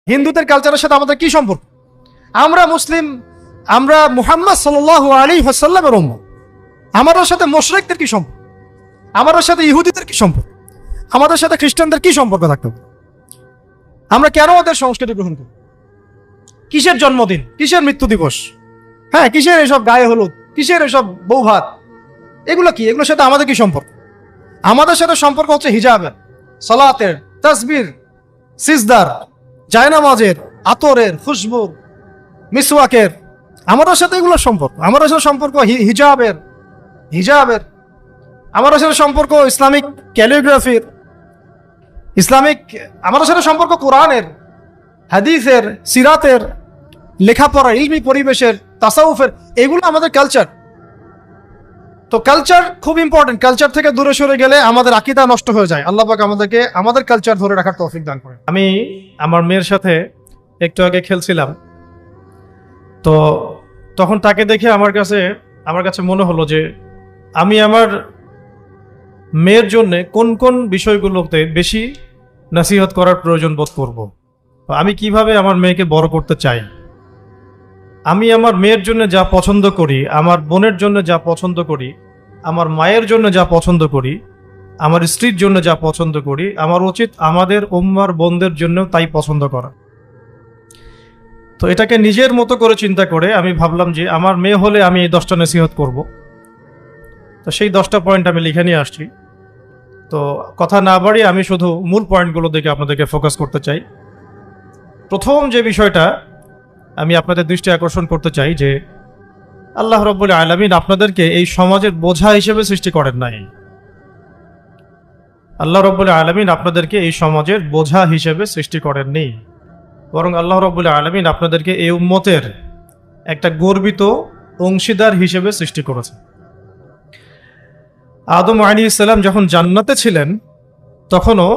হিন্দুদের কালচারের সাথে আমাদের কি সম্পর্ক? আমরা মুসলিম, আমরা মুহাম্মদ সাল্লাল্লাহু আলাইহি ওয়াসাল্লামের উম্মত। আমাদের সাথে মুশরিকদের কি সম্পর্ক? আমাদের সাথে ইহুদিদের কি সম্পর্ক? আমাদের সাথে খ্রিস্টানদের কি সম্পর্ক থাকতে পারে? আমরা কেন ওদের সংস্কৃতি গ্রহণ করি? কিসের জন্মদিন, কিসের মৃত্যু দিবস, হ্যাঁ, কিসের এসব গায়ে হলুদ, কিসের এসব বৌভাত, এগুলো কি? এগুলোর সাথে আমাদের কি সম্পর্ক? আমাদের সাথে সম্পর্ক হচ্ছে হিজাবের, সালাতের, তাসবির, সিজদার, জায়নামাজের, আতরের, খুশবুর, মিসওয়াকের। আমাদের সাথে এগুলোর সম্পর্ক। আমাদের সাথে সম্পর্ক হিজাবের, আমাদের সাথে সম্পর্ক ইসলামিক ক্যালিগ্রাফির, ইসলামিক, আমাদের সাথে সম্পর্ক কোরআনের, হাদিসের, সিরাতের, লেখাপড়া, ইলমি পরিবেশের, তাসাউফের। এগুলো আমাদের কালচার। তো কালচার খুব ইম্পর্টেন্ট। কালচার থেকে দূরে সরে গেলে আমাদের আকীদা নষ্ট হয়ে যায়। আল্লাহ পাক আমাদেরকে আমাদের কালচার ধরে রাখার তৌফিক দান করেন। আমি আমার মেয়ের সাথে একটু আগে খেলছিলাম, তো তখন তাকে দেখে আমার কাছে মনে হলো যে আমি আমার মেয়ের জন্য কোন কোন বিষয়গুলোতে বেশি নসিহত করার প্রয়োজন বোধ করব। আমি কিভাবে আমার মেয়েকে বড় করতে চাই। আমি আমার মেয়ের জন্য যা পছন্দ করি, আমার বোনের জন্য যা পছন্দ করি, আমার মায়ের জন্য যা পছন্দ করি, আমার স্ত্রীর জন্য যা পছন্দ করি, আমার উচিত আমাদের উম্মার বোনদের জন্য তাই পছন্দ করা। তো এটাকে নিজের মতো করে চিন্তা করে আমি ভাবলাম যে আমার মেয়ে হলে আমি এই 10টা নসিহত করব। তো সেই 10টা পয়েন্ট আমি লিখে নিয়ে আসছি। তো কথা না বাড়িয়ে আমি শুধু মূল পয়েন্টগুলো দিকে আপনাদেরকে ফোকাস করতে চাই। প্রথম যে বিষয়টা আমি আপনাদের দৃষ্টি আকর্ষণ করতে চাই যে আল্লাহ রাব্বুল আলামিন আপনাদেরকে এই সমাজের বোঝা হিসেবে সৃষ্টি করেন নাই। আল্লাহ রাব্বুল আলামিন আপনাদেরকে এই সমাজের বোঝা হিসেবে সৃষ্টি করেননি, বরং আল্লাহ রাব্বুল আলামিন আপনাদেরকে এই উম্মতের একটা গর্বিত অংশীদার হিসেবে সৃষ্টি করেছে। আদম আলাইহিস সালাম যখন জান্নাতে ছিলেন তখনও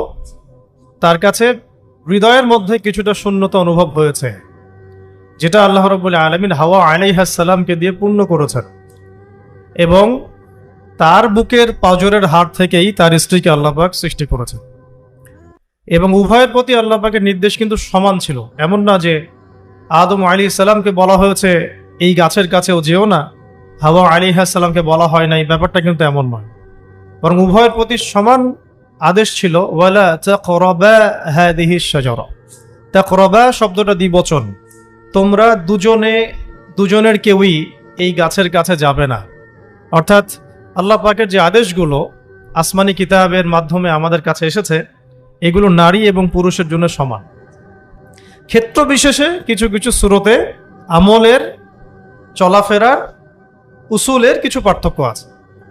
তার কাছে হৃদয়ের মধ্যে কিছুটা শূন্যতা অনুভব হয়েছে, যেটা আল্লাহ রাব্বুল আলামিন হাওয়া আলাইহিস সালামকে দিয়ে পূর্ণ করেছেন। এবং তার বুকের পাঁজরের হাড় থেকেই তার স্ত্রীকে আল্লাহ পাক সৃষ্টি করেছেন। এবং উভয়ের প্রতি আল্লাহ পাকের নির্দেশ কিন্তু সমান ছিল। এমন না যে আদম আলাইহিস সালামকে বলা হয়েছে এই গাছের কাছেও যেও না, হাওয়া আলাইহিস সালামকে বলা হয় নাই, ব্যাপারটা কিন্তু এমন নয়। বরং উভয়ের প্রতি সমান আদেশ ছিল। ওয়ালা তাকরাবা হাদিহিশ শাজারা। তাকরাবা শব্দটা দ্বিবচন। তোমরা দুজনের কেউই এই গাছের কাছে যাবে না। অর্থাৎ আল্লাহ পাকের যে আদেশগুলো আসমানি কিতাবের মাধ্যমে আমাদের কাছে এসেছে, এগুলো নারী এবং পুরুষের জন্য সমান। ক্ষেত্র বিশেষে কিছু কিছু সূরতে আমলের, চলাফেরার, উসুলের কিছু পার্থক্য আছে।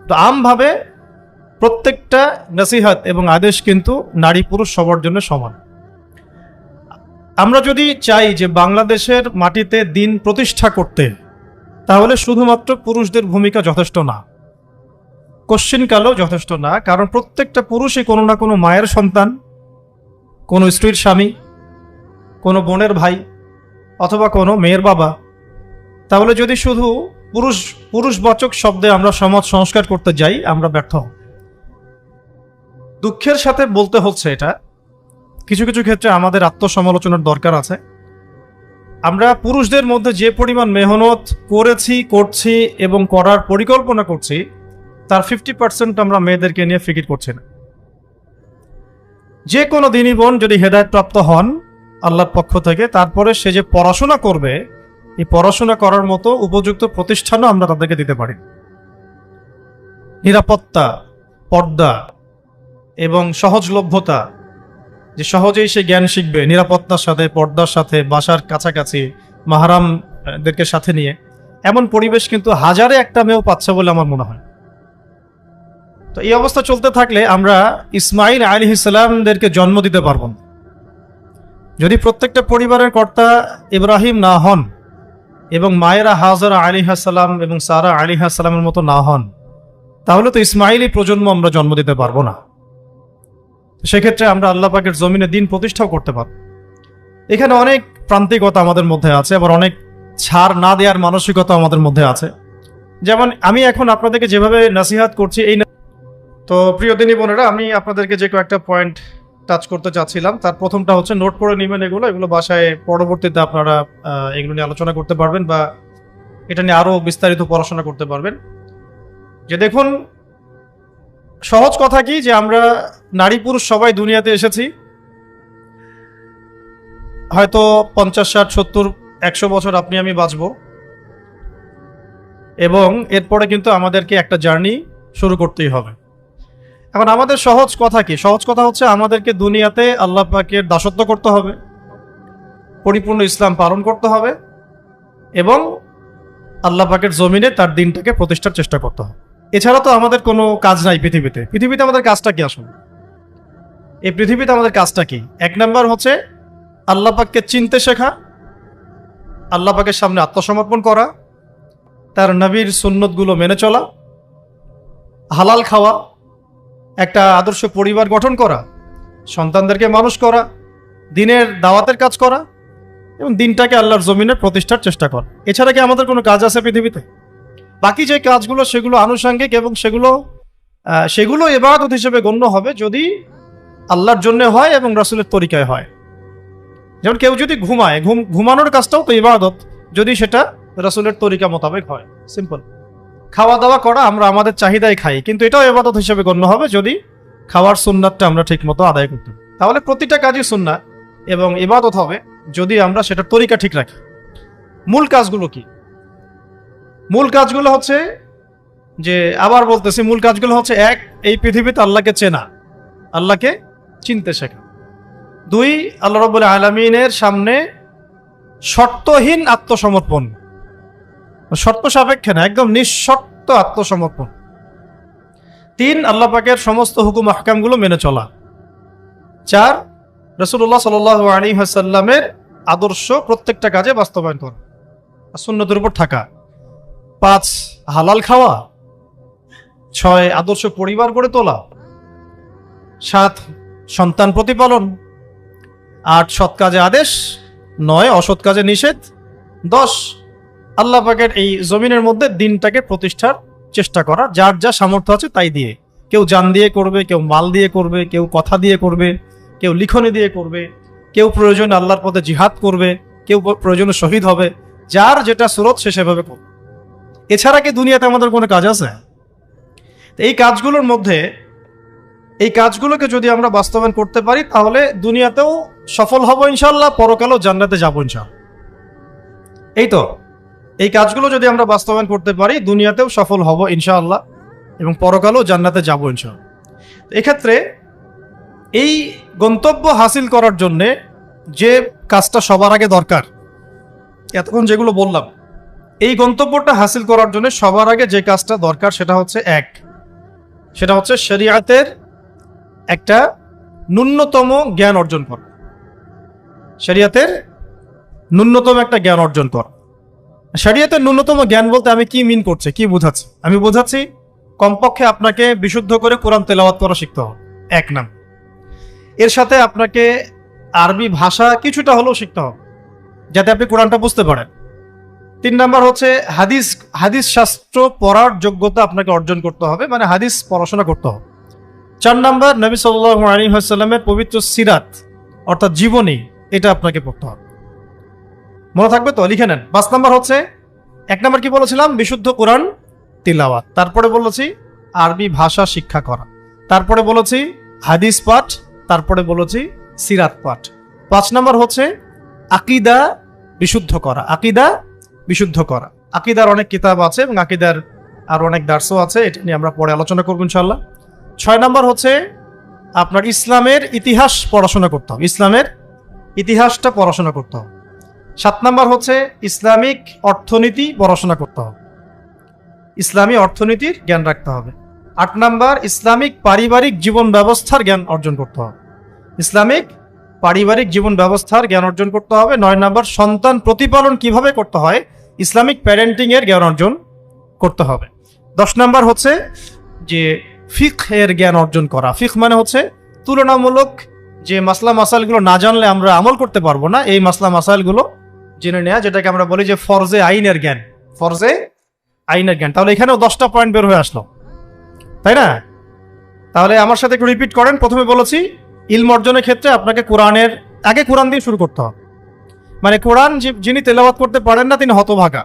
তো আমভাবে প্রত্যেকটা নসিহত এবং আদেশ কিন্তু নারী পুরুষ সবার জন্য সমান। আমরা যদি চাই যে বাংলাদেশের মাটিতে দিন প্রতিষ্ঠা করতে, তাহলে শুধুমাত্র পুরুষদের ভূমিকা যথেষ্ট না, কোশ্চিনকালেও যথেষ্ট না। কারণ প্রত্যেকটা পুরুষই কোনো না কোনো মায়ের সন্তান, কোনো স্ত্রীর স্বামী, কোনো বোনের ভাই, অথবা কোনো মেয়ের বাবা। তাহলে যদি শুধু পুরুষবাচক শব্দে আমরা সমাজ সংস্কার করতে যাই, আমরা ব্যর্থ হব। দুঃখের সাথে বলতে হচ্ছে এটা, কিছু কিছু ক্ষেত্রে আমাদের আত্মসমালোচনার দরকার আছে। আমরা পুরুষদের মধ্যে যে পরিমাণ মেহনত করেছি, করছি এবং করার পরিকল্পনা করছি, তার 50% আমরা মেয়েদেরকে নিয়ে ফিকির করছি না। যে কোনো দিনী বোন যদি হেদায়েতপ্রাপ্ত হন আল্লাহর পক্ষ থেকে, তারপরে সে যে পড়াশোনা করবে, এই পড়াশোনা করার মতো উপযুক্ত প্রতিষ্ঠানও আমরা তাদেরকে দিতে পারি। নিরাপত্তা, পর্দা এবং সহজলভ্যতা, যে সহজেই সে জ্ঞান শিখবে নিরাপত্তার সাথে, পর্দার সাথে, বাসার কাছাকাছি, মাহরামদেরকে সাথে নিয়ে, এমন পরিবেশ কিন্তু হাজারে একটা মেয়েও পাচ্ছে বলে আমার মনে হয়। তো এই অবস্থা চলতে থাকলে আমরা ইসমাইল আলাইহিস সালামদেরকে জন্ম দিতে পারব না। যদি প্রত্যেকটা পরিবারের কর্তা ইব্রাহিম না হন এবং মায়েরা হাজরা আলাইহিস সালাম এবং সারা আলাইহিস সালামের মতো না হন, তাহলে তো ইসমাইলি প্রজন্ম আমরা জন্ম দিতে পারবো না। সেক্ষেত্রে আমরা আল্লাহ পাকের জমিনে দিন প্রতিষ্ঠাও করতে পারব। এখানে অনেক প্রান্তিকতা আমাদের মধ্যে আছে, আবার অনেক ছাড় না দেওয়ার মানসিকতা আমাদের মধ্যে আছে। যেমন আমি এখন আপনাদেরকে যেভাবে নসিহত করছি, এই তো প্রিয় দিনী বোনেরা, আমি আপনাদেরকে যে কয়েকটা পয়েন্ট টাচ করতে চাচ্ছিলাম। তার প্রথমটা হচ্ছে নোট করে নেবেন, এগুলো বাসায় পরবর্তীতে আপনারা এগুলো নিয়ে আলোচনা করতে পারবেন বা এটা নিয়ে আরো বিস্তারিত পড়াশোনা করতে পারবেন। যে দেখুন, সহজ কথা কি যে আমরা নারী পুরুষ সবাই দুনিয়াতে এসেছি, হয়তো 50, 60, 70, 100 বছর আপনি আমি বাঁচবো, এবং এরপরে কিন্তু আমাদেরকে একটা জার্নি শুরু করতেই হবে। এখন আমাদের সহজ কথা কি? সহজ কথা হচ্ছে আমাদেরকে দুনিয়াতে আল্লাহ পাকের দাসত্ব করতে হবে, পরিপূর্ণ ইসলাম পালন করতে হবে, এবং আল্লাহ পাকের জমিনে তার দিনটাকে প্রতিষ্ঠার চেষ্টা করতে হবে। এছাড়া তো আমাদের কোনো কাজ নাই পৃথিবীতে আমাদের কাজটা কি? আসলে এই পৃথিবীতে আমাদের কাজটা কি? 1 নাম্বার হচ্ছে আল্লাহ পাককে চিনতে শেখা, আল্লাহ পাকের সামনে আত্মসমর্পণ করা, তার নবীর সুন্নতগুলো মেনে চলা, হালাল খাওয়া, একটা আদর্শ পরিবার গঠন করা, সন্তানদেরকে মানুষ করা, দিনের দাওয়াতের কাজ করা, এবং দিনটাকে আল্লাহর জমিনে প্রতিষ্ঠার চেষ্টা করা। এছাড়া কি আমাদের কোনো কাজ আছে পৃথিবীতে? বাকি যে কাজগুলো সেগুলো আনুষঙ্গিক, এবং সেগুলো ইবাদত হিসেবে গণ্য হবে যদি আল্লাহর জন্য হয় এবং রাসূলের তরিকায় হয়। যেমন কেউ যদি ঘুমায়, ঘুমানোর কাজটাও তো ইবাদত, যদি সেটা রাসূলের তরিকা মোতাবেক হয়। সিম্পল। খাওয়া দাওয়া করা, আমরা আমাদের চাহিদায় খাই, কিন্তু এটাও ইবাদত হিসেবে গণ্য হবে যদি খাওয়ার সুন্নাতটা আমরা ঠিক মতো আদায় করতে। তাহলে প্রতিটা কাজই সুন্নাত এবং ইবাদত হবে যদি আমরা সেটার তরিকা ঠিক রাখি। মূল কাজগুলো কি? মূল কাজগুলো হচ্ছে যে, আবার বলতেছি, মূল কাজগুলো হচ্ছে 1, এই পৃথিবীতে আল্লাহকে চেনা, আল্লাহকে চিনতে শেখা। 2, আল্লাহ রাব্বুল আলামিনের সামনে শর্তহীন আত্মসমর্পণ, শর্ত সাপেক্ষে না, একদম নিঃশর্ত আত্মসমর্পণ। 3, আল্লাহ পাকের সমস্ত হুকুম আহকামগুলো মেনে চলা। 4, রাসূলুল্লাহ সাল্লাল্লাহু আলাইহি ওয়াসাল্লামের আদর্শ প্রত্যেকটা কাজে বাস্তবায়ন করা, সুন্নতের উপর থাকা। 5, হালাল খাওয়া। 6, আদর্শ পরিবার গড়ে তোলা। 7, সন্তান প্রতিপালন। 8, সৎ কাজে আদেশ। 9, অসৎ কাজে নিষেধ। 10, আল্লাহ পাকের এই জমিনের মধ্যে দিনটাকে প্রতিষ্ঠার চেষ্টা করা, যার যা সামর্থ্য আছে তাই দিয়ে। কেউ জান দিয়ে করবে, কেউ মাল দিয়ে করবে, কেউ কথা দিয়ে করবে, কেউ লিখনি দিয়ে করবে, কেউ প্রয়োজনে আল্লাহর পথে জিহাদ করবে, কেউ প্রয়োজনে শহীদ হবে, যার যেটা সুরত সে সেভাবে করবে। এছাড়া কি দুনিয়াতে আমাদের কোনো কাজ আছে? এই কাজগুলোর মধ্যে, এই কাজগুলোকে যদি আমরা বাস্তবায়ন করতে পারি তাহলে দুনিয়াতেও সফল হব ইনশাআল্লাহ, পরকালেও জান্নাতে যাব ইনশাআল্লাহ। এই তো, এই কাজগুলো যদি আমরা বাস্তবায়ন করতে পারি দুনিয়াতেও সফল হব ইনশাআল্লাহ এবং পরকালেও জান্নাতে যাব ইনশাআল্লাহ। এক্ষেত্রে এই গন্তব্য হাসিল করার জন্যে যে কাজটা সবার আগে দরকার, এতক্ষণ যেগুলো বললাম, এই গন্তব্যটা হাসিল করার জন্য সবার আগে যে কাজটা দরকার সেটা হচ্ছে শরিয়াতের একটা ন্যূনতম জ্ঞান অর্জন করা। শরিয়াতের ন্যূনতম একটা জ্ঞান অর্জন করা। শরিয়াতের ন্যূনতম জ্ঞান বলতে আমি কি মিন করছি, কি বোঝাচ্ছি? আমি বোঝাচ্ছি কমপক্ষে আপনাকে বিশুদ্ধ করে কোরআন তেলাওয়াত করা শিখতে হবে, 1 নাম্বার। এর সাথে আপনাকে আরবি ভাষা কিছুটা হলেও শিখতে হবে যাতে আপনি কোরআনটা বুঝতে পারেন। 3 নাম্বার হচ্ছে হাদিস শাস্ত্র পড়ার যোগ্যতা আপনাকে অর্জন করতে হবে, মানে হাদিস পড়াশোনা করতে হবে। 4 নাম্বার, নবী সাল্লাল্লাহু আলাইহি ওয়াসাল্লামের পবিত্র সিরাত অর্থাৎ জীবনী, এটা আপনাকে পড়তে হবে। মনে থাকবে তো? লিখে নেন। 5 নাম্বার হচ্ছে, 1 নাম্বার কি বলেছিলাম? বিশুদ্ধ কোরআন তিলাওয়াত। তারপরে বলেছি আরবি ভাষা শিক্ষা করা। তারপরে বলেছি হাদিস পাঠ। তারপরে বলেছি সিরাত পাঠ। 5 নাম্বার হচ্ছে আকীদা বিশুদ্ধ করা। আকীদার অনেক কিতাব আছে এবং আকীদার আর অনেক দার্সও আছে, এটা নিয়ে আমরা পরে আলোচনা করব ইনশাআল্লাহ। 6 নাম্বার হচ্ছে আপনার ইসলামের ইতিহাস পড়াশোনা করতে হবে, ইসলামের ইতিহাসটা পড়াশোনা করতে হবে। 7 নাম্বার হচ্ছে ইসলামিক অর্থনীতি পড়াশোনা করতে হবে, ইসলামী অর্থনীতির জ্ঞান রাখতে হবে। 8 নাম্বার, ইসলামিক পারিবারিক জীবন ব্যবস্থার জ্ঞান অর্জন করতে হবে, ইসলামিক পারিবারিক জীবন ব্যবস্থার জ্ঞান অর্জন করতে হবে। 9 নাম্বার, সন্তান প্রতিপালন কিভাবে করতে হয়, ইসলামিক প্যারেন্টিং এর জ্ঞান অর্জন করতে হবে। 10 নাম্বার হচ্ছে যে ফিকহ এর জ্ঞান অর্জন করা। ফিকহ মানে হচ্ছে তুলনামূলক যে মাসলা মাসাইলগুলো না জানলে আমরা আমল করতে পারবো না, এই মাসলা মাসাইলগুলো জেনে নেওয়া, যেটাকে আমরা বলি যে ফরজে আইনের জ্ঞান। তাহলে এখানেও 10টা পয়েন্ট বের হয়ে আসলো, তাই না? তাহলে আমার সাথে একটু রিপিট করেন। প্রথমে বলেছি ইলম অর্জনের ক্ষেত্রে আপনাকে কোরআনের আগে কোরআন দিয়ে শুরু করতে হবে। মানে কোরআন যিনি তেলাওয়াত করতে পারেন না তিনি হতভাগা।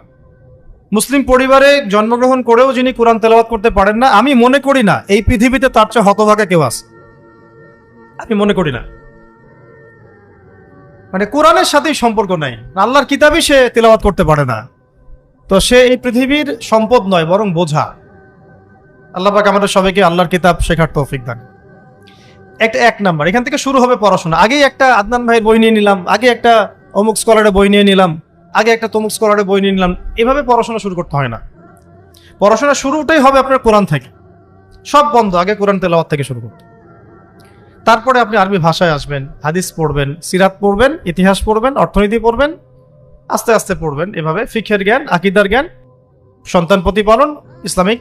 মুসলিম পরিবারে জন্মগ্রহণ করেও যিনি কোরআন তেলাওয়াত করতে পারেন না, আমি মনে করি না এই পৃথিবীতে তার চেয়ে হতভাগা কেউ আছে, আমি মনে করি না। মানে কোরআনের সাথেই সম্পর্ক নাই, আল্লাহর কিতাবই সে তেলাওয়াত করতে পারে না, তো সে এই পৃথিবীর সম্পদ নয় বরং বোঝা। আল্লাহ পাক আমাদের সবাইকে আল্লাহর কিতাব শেখার তৌফিক দান। এক নাম্বার, এখান থেকে শুরু হবে পড়াশোনা। আগেই একটা আদনান ভাইয়ের বই নিয়ে নিলাম, আগে একটা অমুক স্কলারের বই নিয়ে নিলাম, আগে একটা তমুক স্কলারের বই নিয়ে নিলাম, এভাবে পড়াশোনা শুরু করতে হয় না। পড়াশোনা শুরুটাই হবে আপনার কোরআন থেকে। সব বন্ধ, আগে কোরআন তেলাওয়াত থেকে শুরু করতে, তারপরে আপনি আরবি ভাষায় আসবেন, হাদিস পড়বেন, সিরাত পড়বেন, ইতিহাস পড়বেন, অর্থনীতি পড়বেন, আস্তে আস্তে পড়বেন। এভাবে ফিকহের জ্ঞান, আকীদার জ্ঞান, সন্তান প্রতিপালন, ইসলামিক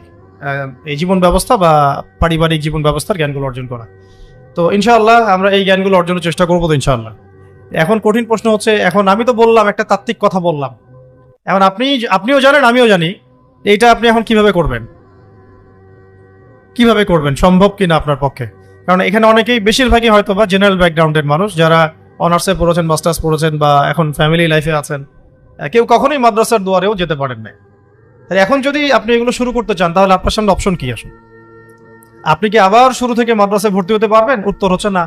এই জীবন ব্যবস্থা বা পারিবারিক জীবন ব্যবস্থার জ্ঞানগুলো অর্জন করা। তো ইনশাআল্লাহ আমরা এই জ্ঞানগুলো অর্জনের চেষ্টা করবো তো ইনশাআল্লাহ। এখন কঠিন প্রশ্ন হচ্ছে, এখন আমি তো বললাম একটা তাত্ত্বিক কথা বললাম, এখন আপনিও জানেন আমিও জানি, এইটা আপনি এখন কিভাবে করবেন, কিভাবে করবেন, সম্ভব কিনা আপনার পক্ষে? কারণ এখানে অনেকেই, বেশিরভাগই হয়তো বা জেনারেল ব্যাকগ্রাউন্ডের মানুষ, যারা অনার্সে পড়েছেন, মাস্টার্স পড়েছেন বা এখন ফ্যামিলি লাইফে আছেন, কেউ কখনোই মাদ্রাসার দুয়ারেও যেতে পারেন না। এখন যদি আপনি এগুলো শুরু করতে চান তাহলে আপনার সামনে অপশন কি আসুন? আপনি কি আবার শুরু থেকে মাদ্রাসায় ভর্তি হতে পারবেন? উত্তর হচ্ছে না।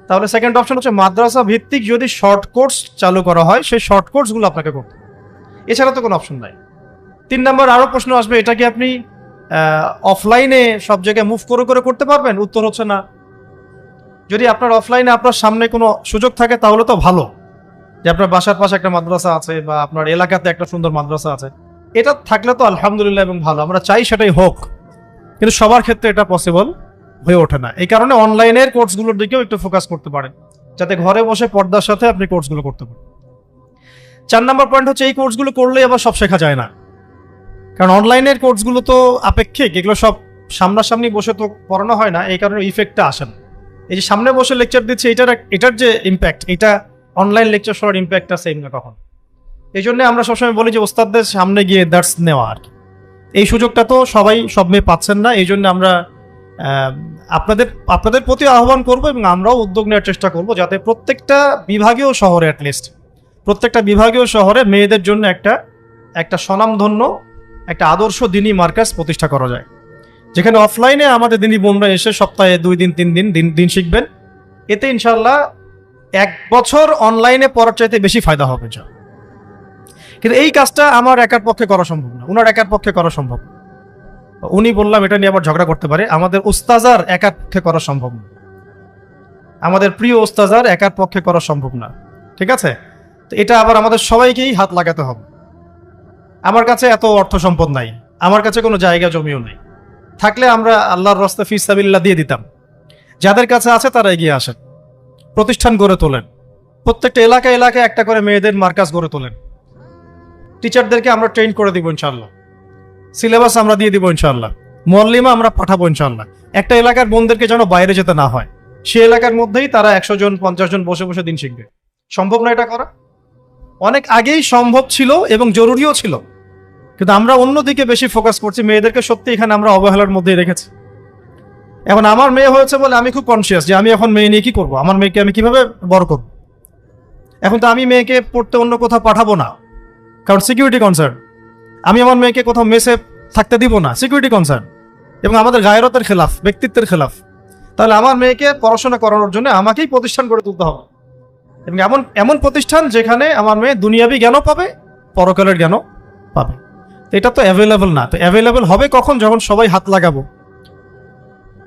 তাহলে সেকেন্ড অপশন হচ্ছে মাদ্রাসা ভিত্তিক যদি শর্ট কোর্স চালু করা হয়, সেই শর্ট কোর্সগুলো আপনাকে করতে, এছাড়া তো কোনো অপশন নাই। 3 নম্বর আরো প্রশ্ন আসবে, এটা কি আপনি অফলাইনে সব জায়গায় মুভ করে করে করতে পারবেন? উত্তর হচ্ছে না। যদি আপনার অফলাইনে আপনার সামনে কোনো সুযোগ থাকে তাহলে তো ভালো, যে আপনার বাসার পাশে একটা মাদ্রাসা আছে বা আপনার এলাকাতে একটা সুন্দর মাদ্রাসা আছে, এটা থাকলে তো আলহামদুলিল্লাহ এবং ভালো, আমরা চাই সেটাই হোক। কিন্তু সবার ক্ষেত্রে এটা পসিবল হয়ে ওঠে না, এই কারণে অনলাইনের কোর্সগুলোর দিকেও একটু ফোকাস করতে পারেন, যাতে ঘরে বসে পর্দার সাথে আপনি কোর্সগুলো করতে পারেন। 4 নম্বর পয়েন্ট হচ্ছে, এই কোর্সগুলো করলেই আবার সব শেখা যায় না, কারণ অনলাইনের কোর্সগুলো তো আপেক্ষিক, এগুলো সব সামনাসামনি বসে তো পড়ানো হয় না, এই কারণে ইফেক্টটা আসে না। এই যে সামনে বসে লেকচার দিচ্ছে, এটার যে ইম্প্যাক্ট, এটা অনলাইন লেকচার শোনার ইম্প্যাক্টটা সেম না কখন। এই জন্য আমরা সবসময় বলি যে ওস্তাদদের সামনে গিয়ে দার্স নেওয়া, আর এই সুযোগটা তো সবাই সব মেয়ে পাচ্ছেন না। এই জন্য আমরা আপনাদের প্রতি আহ্বান করব এবং আমরাও উদ্যোগ নেওয়ার চেষ্টা করব, যাতে প্রত্যেকটা বিভাগীয় শহরে, অ্যাটলিস্ট প্রত্যেকটা বিভাগীয় শহরে মেয়েদের জন্য একটা স্বনামধন্য, একটা আদর্শ দিনী মার্কাজ প্রতিষ্ঠা করা যায়, যেখানে অফলাইনে আমাদের দিনী বোনরা এসে সপ্তাহে 2 দিন 3 দিন শিখবেন। এতে ইনশাল্লাহ 1 বছর অনলাইনে পড়ার চাইতে বেশি ফায়দা হবে। কিন্তু এই কাজটা আমার একার পক্ষে করা সম্ভব না, উনার একার পক্ষে করা সম্ভব না। উনি বললাম এটা নিয়ে আবার ঝগড়া করতে পারে, আমাদের উস্তাজার একার পক্ষে করা সম্ভব না, আমাদের প্রিয় উস্তাজার একার পক্ষে করা সম্ভব না, ঠিক আছে? তো এটা আবার আমাদের সবাইকেই হাত লাগাতে হবে। আমার কাছে এত অর্থ সম্পদ নাই, আমার কাছে কোনো জায়গা জমিও নেই, থাকলে আমরা আল্লাহর রাস্তা ফি সাবিলিল্লাহ দিয়ে দিতাম। যাদের কাছে আছে তারা এগিয়ে আসেন, প্রতিষ্ঠান গড়ে তোলেন, প্রত্যেকটা এলাকায় একটা করে মেয়েদের মার্কাজ গড়ে তোলেন, টিচারদেরকে আমরা ট্রেন করে দিব ইনশাআল্লাহ, সিলেবাস আমরা দিয়ে দিব ইনশাআল্লাহ, মুআল্লিমা আমরা পাঠাবো ইনশাআল্লাহ। একটা এলাকার বোনদেরকে যেন বাইরে যেতে না হয়, সে এলাকার মধ্যেই তারা 100 জন 50 জন বসে বসে দিন শিখবে। সম্ভব না এটা করা? অনেক আগেই সম্ভব ছিল এবং জরুরিও ছিল, কিন্তু আমরা অন্যদিকে বেশি ফোকাস করছি। মেয়েদেরকে সত্যি এখানে আমরা অবহেলার মধ্যেই রেখেছি। এখন আমার মেয়ে হয়েছে বলে আমি খুব কনসিয়াস যে আমি এখন মেয়ে নিয়ে কি করবো, আমার মেয়েকে আমি কিভাবে বড় করবো। এখন তো আমি মেয়েকে পড়তে অন্য কোথাও পাঠাবো না, কারণ সিকিউরিটি কনসার্ন। আমি আমার মেয়েকে কোথাও মেসে থাকতে দিব না, সিকিউরিটি কনসার্ন, এবং আমাদের গায়রতের খেলাফ, ব্যক্তিত্বের খেলাফ। তাহলে আমার মেয়েকে পড়াশোনা করানোর জন্য আমাকেই প্রতিষ্ঠান গড়ে তুলতে হবে, এবং এমন প্রতিষ্ঠান যেখানে আমার মেয়ে দুনিয়াবি জ্ঞানও পাবে, পরকালের জ্ঞানও পাবে। এটা তো অ্যাভেলেবল না। তো অ্যাভেলেবল হবে কখন? যখন সবাই হাত লাগাবো।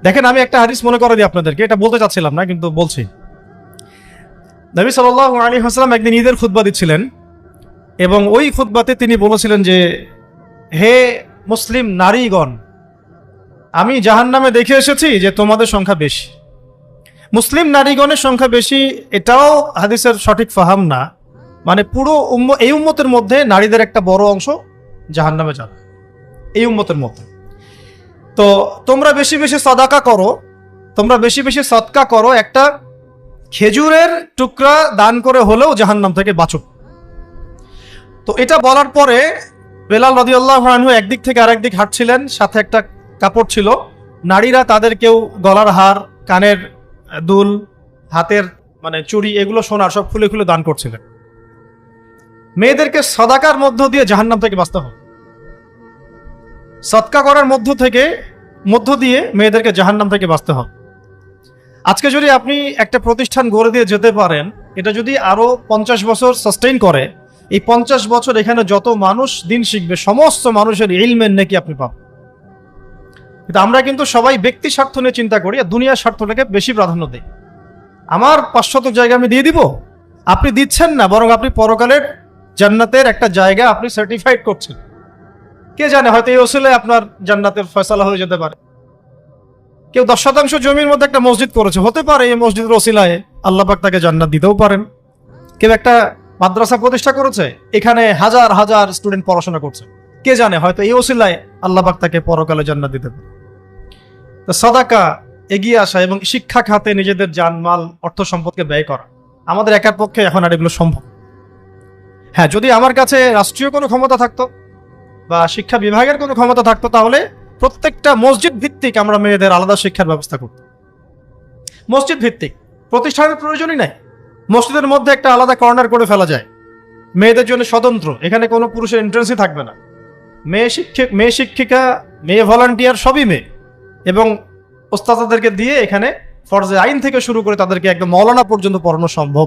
দেখেন, আমি একটা হাদিস মনে করে দিই আপনাদেরকে, এটা বলতে চাচ্ছিলাম না কিন্তু বলছি। নবী সাল্লাল্লাহু আলাইহি ওয়াসাল্লাম একদিন ঈদের খুতবা দিচ্ছিলেন, এবং ওই খুতবাতে তিনি বলেছিলেন যে, হে মুসলিম নারীগণ, আমি জাহান্নামে দেখে এসেছি যে তোমাদের সংখ্যা বেশি। মুসলিম নারীগণের সংখ্যা বেশি, এটাও হাদিসের সঠিক ফাহাম না। মানে পুরো এই উম্মতের মধ্যে নারীদের একটা বড় অংশ জাহান্নামে যাবে, এই উম্মতের মধ্যে। তো তোমরা বেশি বেশি সাদাকা করো, তোমরা বেশি বেশি সদকা করো, একটা খেজুরের টুকরা দান করে হলেও জাহান্নাম থেকে বাঁচো। তো এটা বলার পরে বেলাল রাদিয়াল্লাহু আনহু একদিক থেকে আরেক দিক হাঁটছিলেন, সাথে একটা কাপড় ছিল। নারীরা তাদের কেউ গলার হার, কানের দুল, হাতের মানে চুড়ি, এগুলো সোনার সব খুলে খুলে দান করছিলেন। মেয়েদেরকে সাদাকার মধ্য দিয়ে জাহান্নাম থেকে বাঁচতে হবে। সদকা করার মধ্য দিয়ে মেয়েদেরকে জাহান্নাম থেকে বাঁচতে হবে। আজকে যদি আপনি একটা প্রতিষ্ঠান গড়ে দিয়ে যেতে পারেন, এটা যদি আরো 50 বছর সাস্টেইন করে, এই 50 বছর এখানে যত মানুষ দিন শিখবে সমস্ত মানুষের ইলমের নেকি আপনি পাবেন। কিন্তু আমরা কিন্তু সবাই ব্যক্তি স্বার্থ নিয়ে চিন্তা করি আর দুনিয়ার স্বার্থটাকে বেশি প্রাধান্য দিই। আমার 500 জায়গা আমি দিয়ে দিব, আপনি দিচ্ছেন না, বরং আপনি পরকালের জান্নাতের একটা জায়গা আপনি সার্টিফাইড করছেন। কে জানে, হয়তো এই ওসিলায় আপনার জান্নাতের ফয়সালা হয়ে যেতে পারে। কেউ 10% জমির মধ্যে একটা মসজিদ করেছে, হতে পারে এই মসজিদের ওসিলায় আল্লাহ পাক তাকে জান্নাত দিতেও পারেন। কেউ একটা মাদ্রাসা প্রতিষ্ঠা করেছে, এখানে হাজার হাজার স্টুডেন্ট পড়াশোনা করছে, কে জানে হয়তো এই ওসিলায় আল্লাহ পাক তাকে পরকালে জান্নাত দিতে পারে। তো সাদাকা, এগিয়ে আসা এবং শিক্ষা খাতে নিজেদের জানমাল অর্থ সম্পদকে ব্যয় করা আমাদের একার পক্ষে এখন আর এগুলো সম্ভব। হ্যাঁ, যদি আমার কাছে রাষ্ট্রীয় কোনো ক্ষমতা থাকতো বা শিক্ষা বিভাগের কোনো ক্ষমতা থাকতো, তাহলে প্রত্যেকটা মসজিদ ভিত্তিক আমরা মেয়েদের আলাদা শিক্ষার ব্যবস্থা করতাম। মসজিদ ভিত্তিক, প্রতিষ্ঠানের প্রয়োজনই নাই, মসজিদের মধ্যে একটা আলাদা কর্নার করে ফেলা যায় মেয়েদের জন্য স্বতন্ত্র, এখানে কোনো পুরুষের এন্ট্রেন্সই থাকবে না। মেয়ে শিক্ষিকা, মেয়ে ভলান্টিয়ার সবই মেয়ে, এবং ওস্তাদদেরকে দিয়ে এখানে ফরজে আইন থেকে শুরু করে তাদেরকে একদম মৌলানা পর্যন্ত পড়ানো সম্ভব।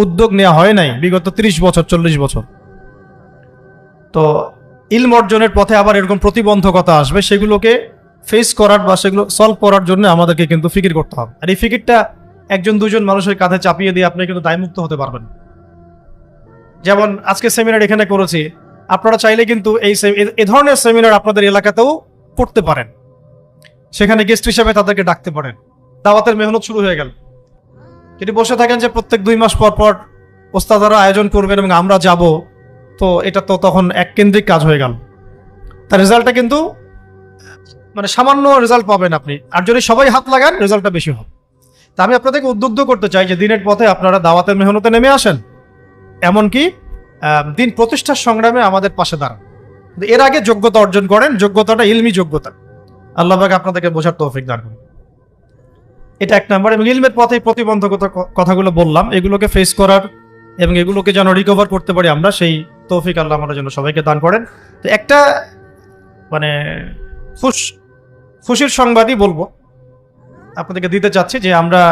উদ্যোগ নেওয়া হয় নাই বিগত 30 বছর 40 বছর। তো ইলম অর্জনের পথে আবার এরকম প্রতিবন্ধকতা আসবে, সেগুলোকে ফেস করার বা সেগুলো সলভ করার জন্য আমাদেরকে কিন্তু ফিকির করতে হবে। আর এই ফিকিরটা একজন দুজন মানুষের কাঁধে চাপিয়ে দিয়ে আপনি কিন্তু দায়মুক্ত হতে পারবেন। যেমন আজকে সেমিনার এখানে করেছি, আপনারা চাইলে কিন্তু এই ধরনের সেমিনার আপনাদের এলাকাতেও করতে পারেন, সেখানে গেস্ট হিসেবে তাদেরকে ডাকতে পারেন। দাওয়াতের মেহনত শুরু হয়ে গেল। যদি বসে থাকেন যে প্রত্যেক 2 মাস পর পর ওস্তাদারা আয়োজন করবেন এবং আমরা যাব, তো এটা তো তখন এককেন্দ্রিক কাজ হয়ে গেল। তার রেজাল্টটা কিন্তু মানে সামান্য রেজাল্ট পাবেন আপনি, আর যদি সবাই হাত লাগান রেজাল্টটা বেশি হবে। তা আমি আপনাদেরকে উদ্বুদ্ধ করতে চাই যে দিনের পথে আপনারা দাওয়াতের মেহনতে নেমে আসেন, এমনকি দিন প্রতিষ্ঠার সংগ্রামে আমাদের পাশে দাঁড়ান। এর আগে যোগ্যতা অর্জন করেন, যোগ্যতাটা ইলমি যোগ্যতা। আল্লাহ পাক আপনাদেরকে বোঝার তৌফিক দান করুন। এটা 1 নাম্বার। এবং ইলমের পথে প্রতিবন্ধকতা কথাগুলো বললাম, এগুলোকে ফেস করার এবং এগুলোকে যেন রিকভার করতে পারি আমরা, সেই তৌফিক আল্লাহ আমাদের জন্য সবাইকে দান করেন। তো একটা মানে খুশির সংবাদই বলবো আপনাদেরকে দিতে চাচ্ছি, যে আমরা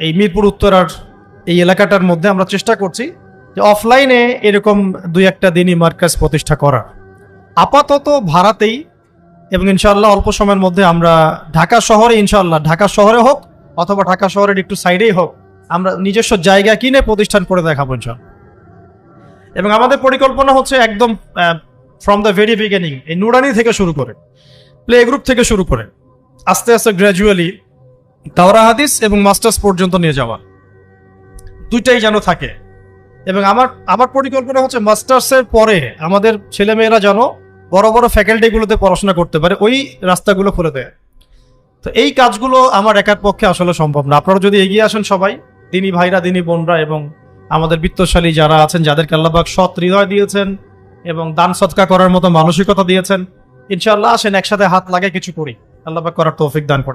এই মিরপুর উত্তরার এই এলাকাটার মধ্যে আমরা চেষ্টা করছি যে অফলাইনে এরকম 2-1টা দিনই মার্কাজ প্রতিষ্ঠা করার, আপাতত ভাড়াতেই। এবং ইনশাআল্লাহ অল্প সময়ের মধ্যে আমরা ঢাকা শহরে, ইনশাআল্লাহ ঢাকা শহরে হোক অথবা ঢাকা শহরের একটু সাইডেই হোক, আমরা নিজস্ব জায়গা কিনে প্রতিষ্ঠান করে দেখাবো ইনশাআল্লাহ। এবং আমাদের পরিকল্পনা হচ্ছে একদম ফ্রম দ্য ভেরি বিগিনিং, এই নুরানি থেকে শুরু করে, প্লে গ্রুপ থেকে শুরু করে আস্তে আস্তে গ্র্যাজুয়ালি দাওরা হাদিস এবং মাস্টার্স পর্যন্ত নিয়ে যাওয়া, দুইটাই যেন থাকে। এবং আমার পরিকল্পনা হচ্ছে মাস্টার্সের পরে আমাদের ছেলেমেয়েরা যেন বড় বড় ফ্যাকাল্টিগুলোতে পড়াশোনা করতে পারে, ওই রাস্তাগুলো খুলে দেয়। তো এই কাজগুলো আমার একার পক্ষে আসলে সম্ভব না। আপনারা যদি এগিয়ে আসেন সবাই, দিনী ভাইরা, দিনী বোনরা, এবং আমাদের বিত্তশালী যারা আছেন, যাদেরকে আল্লাহ পাক সৎ হৃদয় দিয়েছেন এবং দান সদকা করার মতো মানসিকতা দিয়েছেন, ইনশাআল্লাহ আসেন একসাথে হাত লাগে কিছু করি, আল্লাহ পাক করার তৌফিক দান করে।